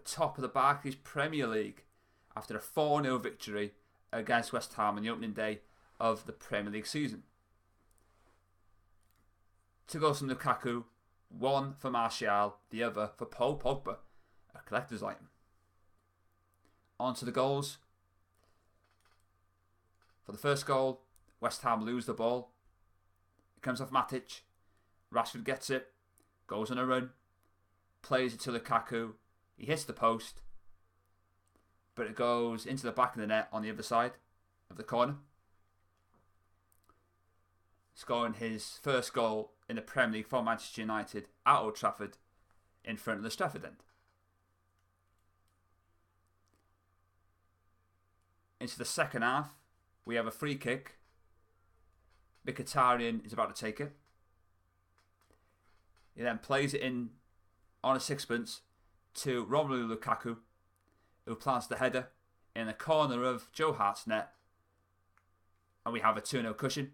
top of the Barclays Premier League after a 4-0 victory against West Ham on the opening day of the Premier League season. 2 goals from Lukaku, 1 for Martial, the other for Paul Pogba, a collector's item. On to the goals. For the first goal, West Ham lose the ball. It comes off Matic. Rashford gets it, goes on a run, plays it to Lukaku. He hits the post, but it goes into the back of the net on the other side of the corner. Scoring his first goal in the Premier League for Manchester United at Old Trafford in front of the Stretford end. Into the second half, we have a free kick. Mkhitaryan is about to take it. He then plays it in on a sixpence to Romelu Lukaku, who plants the header in the corner of Joe Hart's net. And we have a 2-0 cushion.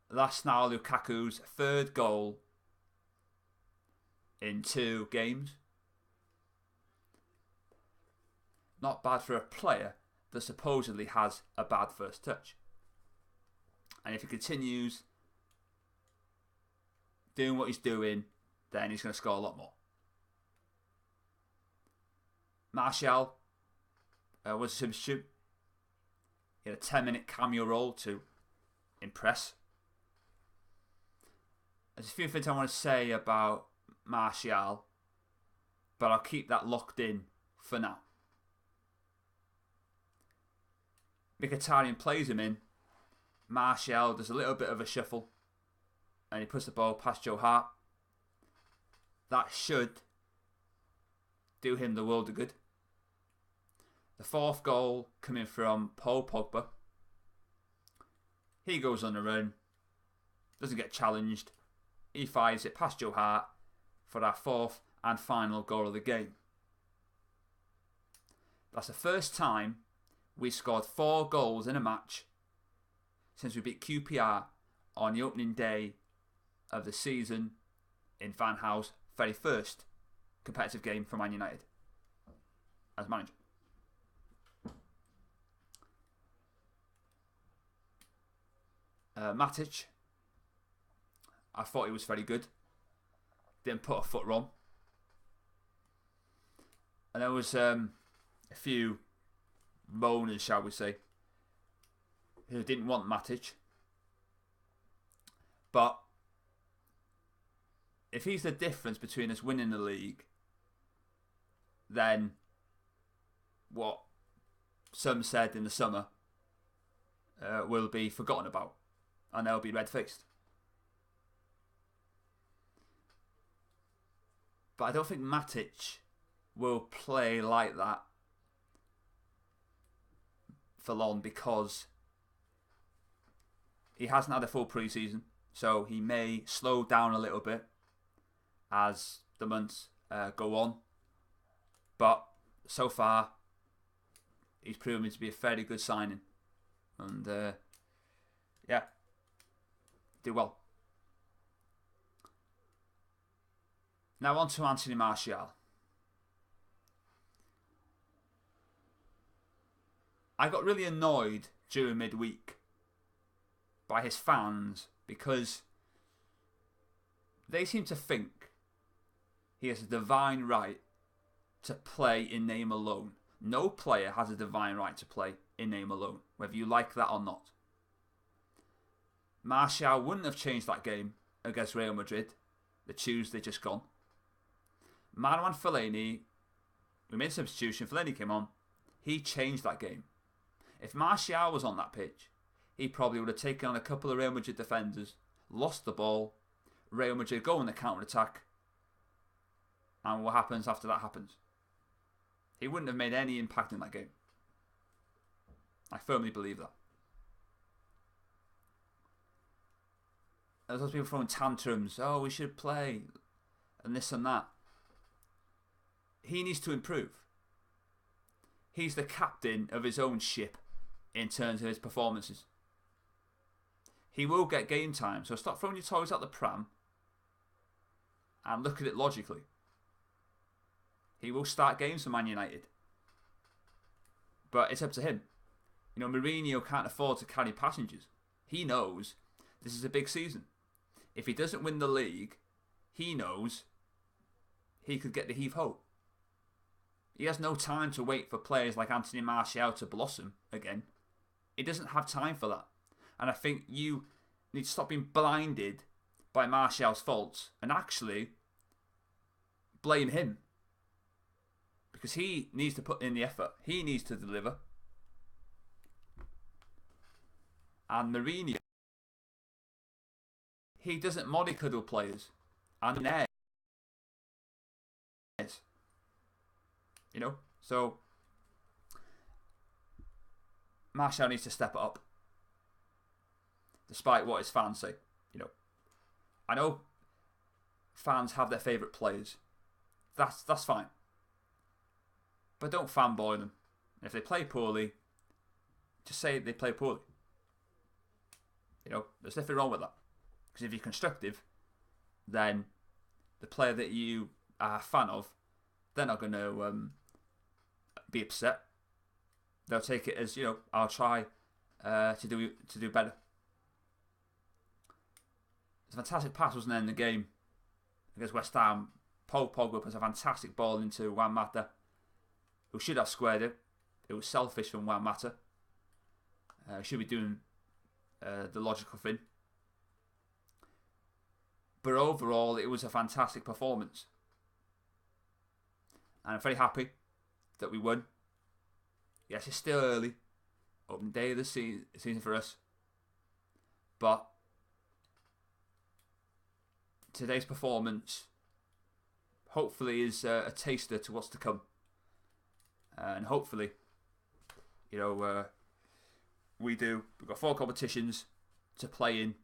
That's now Lukaku's 3rd goal in 2 games. Not bad for a player that supposedly has a bad first touch. And if he continues doing what he's doing, then he's going to score a lot more. Martial was a substitute. He had a 10-minute cameo role to impress. There's a few things I want to say about Martial, but I'll keep that locked in for now. Mkhitaryan plays him in. Martial does a little bit of a shuffle and he puts the ball past Joe Hart. That should do him the world of good. The 4th goal coming from Paul Pogba. He goes on the run, doesn't get challenged. He fires it past Joe Hart for our 4th and final goal of the game. That's the first time we scored 4 goals in a match since we beat QPR on the opening day of the season in Van Gaal's very first competitive game for Man United as manager. Matic, I thought he was very good. Didn't put a foot wrong. And there was a few moaners, shall we say, who didn't want Matic. But if he's the difference between us winning the league, then what some said in the summer will be forgotten about, and they'll be red-faced. But I don't think Matic will play like that for long because he hasn't had a full pre-season, so he may slow down a little bit as the months go on. But so far, he's proven to be a fairly good signing, and yeah, do well. Now on to Anthony Martial. I got really annoyed during midweek by his fans because they seem to think he has a divine right to play in name alone. No player has a divine right to play in name alone, whether you like that or not. Martial wouldn't have changed that game against Real Madrid, the Tuesday just gone. Marouane Fellaini, we made a substitution, Fellaini came on, he changed that game. If Martial was on that pitch, he probably would have taken on a couple of Real Madrid defenders, lost the ball, Real Madrid go on the counter-attack, and what happens after that happens. He wouldn't have made any impact in that game. I firmly believe that. There's those people throwing tantrums, oh, we should play, and this and that. He needs to improve. He's the captain of his own ship in terms of his performances. He will get game time, so stop throwing your toys out the pram and look at it logically. He will start games for Man United. But it's up to him. You know, Mourinho can't afford to carry passengers. He knows this is a big season. If he doesn't win the league, he knows he could get the heave-ho. He has no time to wait for players like Anthony Martial to blossom again. He doesn't have time for that. And I think you need to stop being blinded by Martial's faults and actually blame him. Because he needs to put in the effort. He needs to deliver. And Mourinho, he doesn't mollycoddle players. And theirs. You know? So, Martial needs to step it up. Despite what his fans say. You know, I know fans have their favourite players. That's fine. But don't fanboy them. And if they play poorly, just say they play poorly. You know, there's nothing wrong with that. Because if you're constructive, then the player that you are a fan of, they're not going to be upset. They'll take it as, you know, I'll try to do better. It's a fantastic pass, wasn't there, in the game against West Ham. Paul Pogba puts a fantastic ball into Juan Mata, who should have squared it. It was selfish from Juan Mata. Should be doing the logical thing. But overall, it was a fantastic performance. And I'm very happy that we won. Yes, it's still early. Opening day of the season for us. But today's performance hopefully is a taster to what's to come. And hopefully, you know, we've got 4 competitions to play in.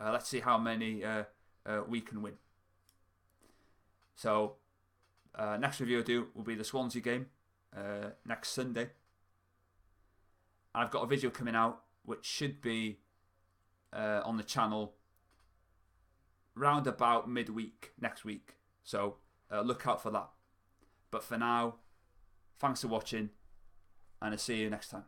Let's see how many we can win. So, next review I do will be the Swansea game next Sunday. I've got a video coming out which should be on the channel round about midweek next week. So, look out for that. But for now, thanks for watching, and I'll see you next time.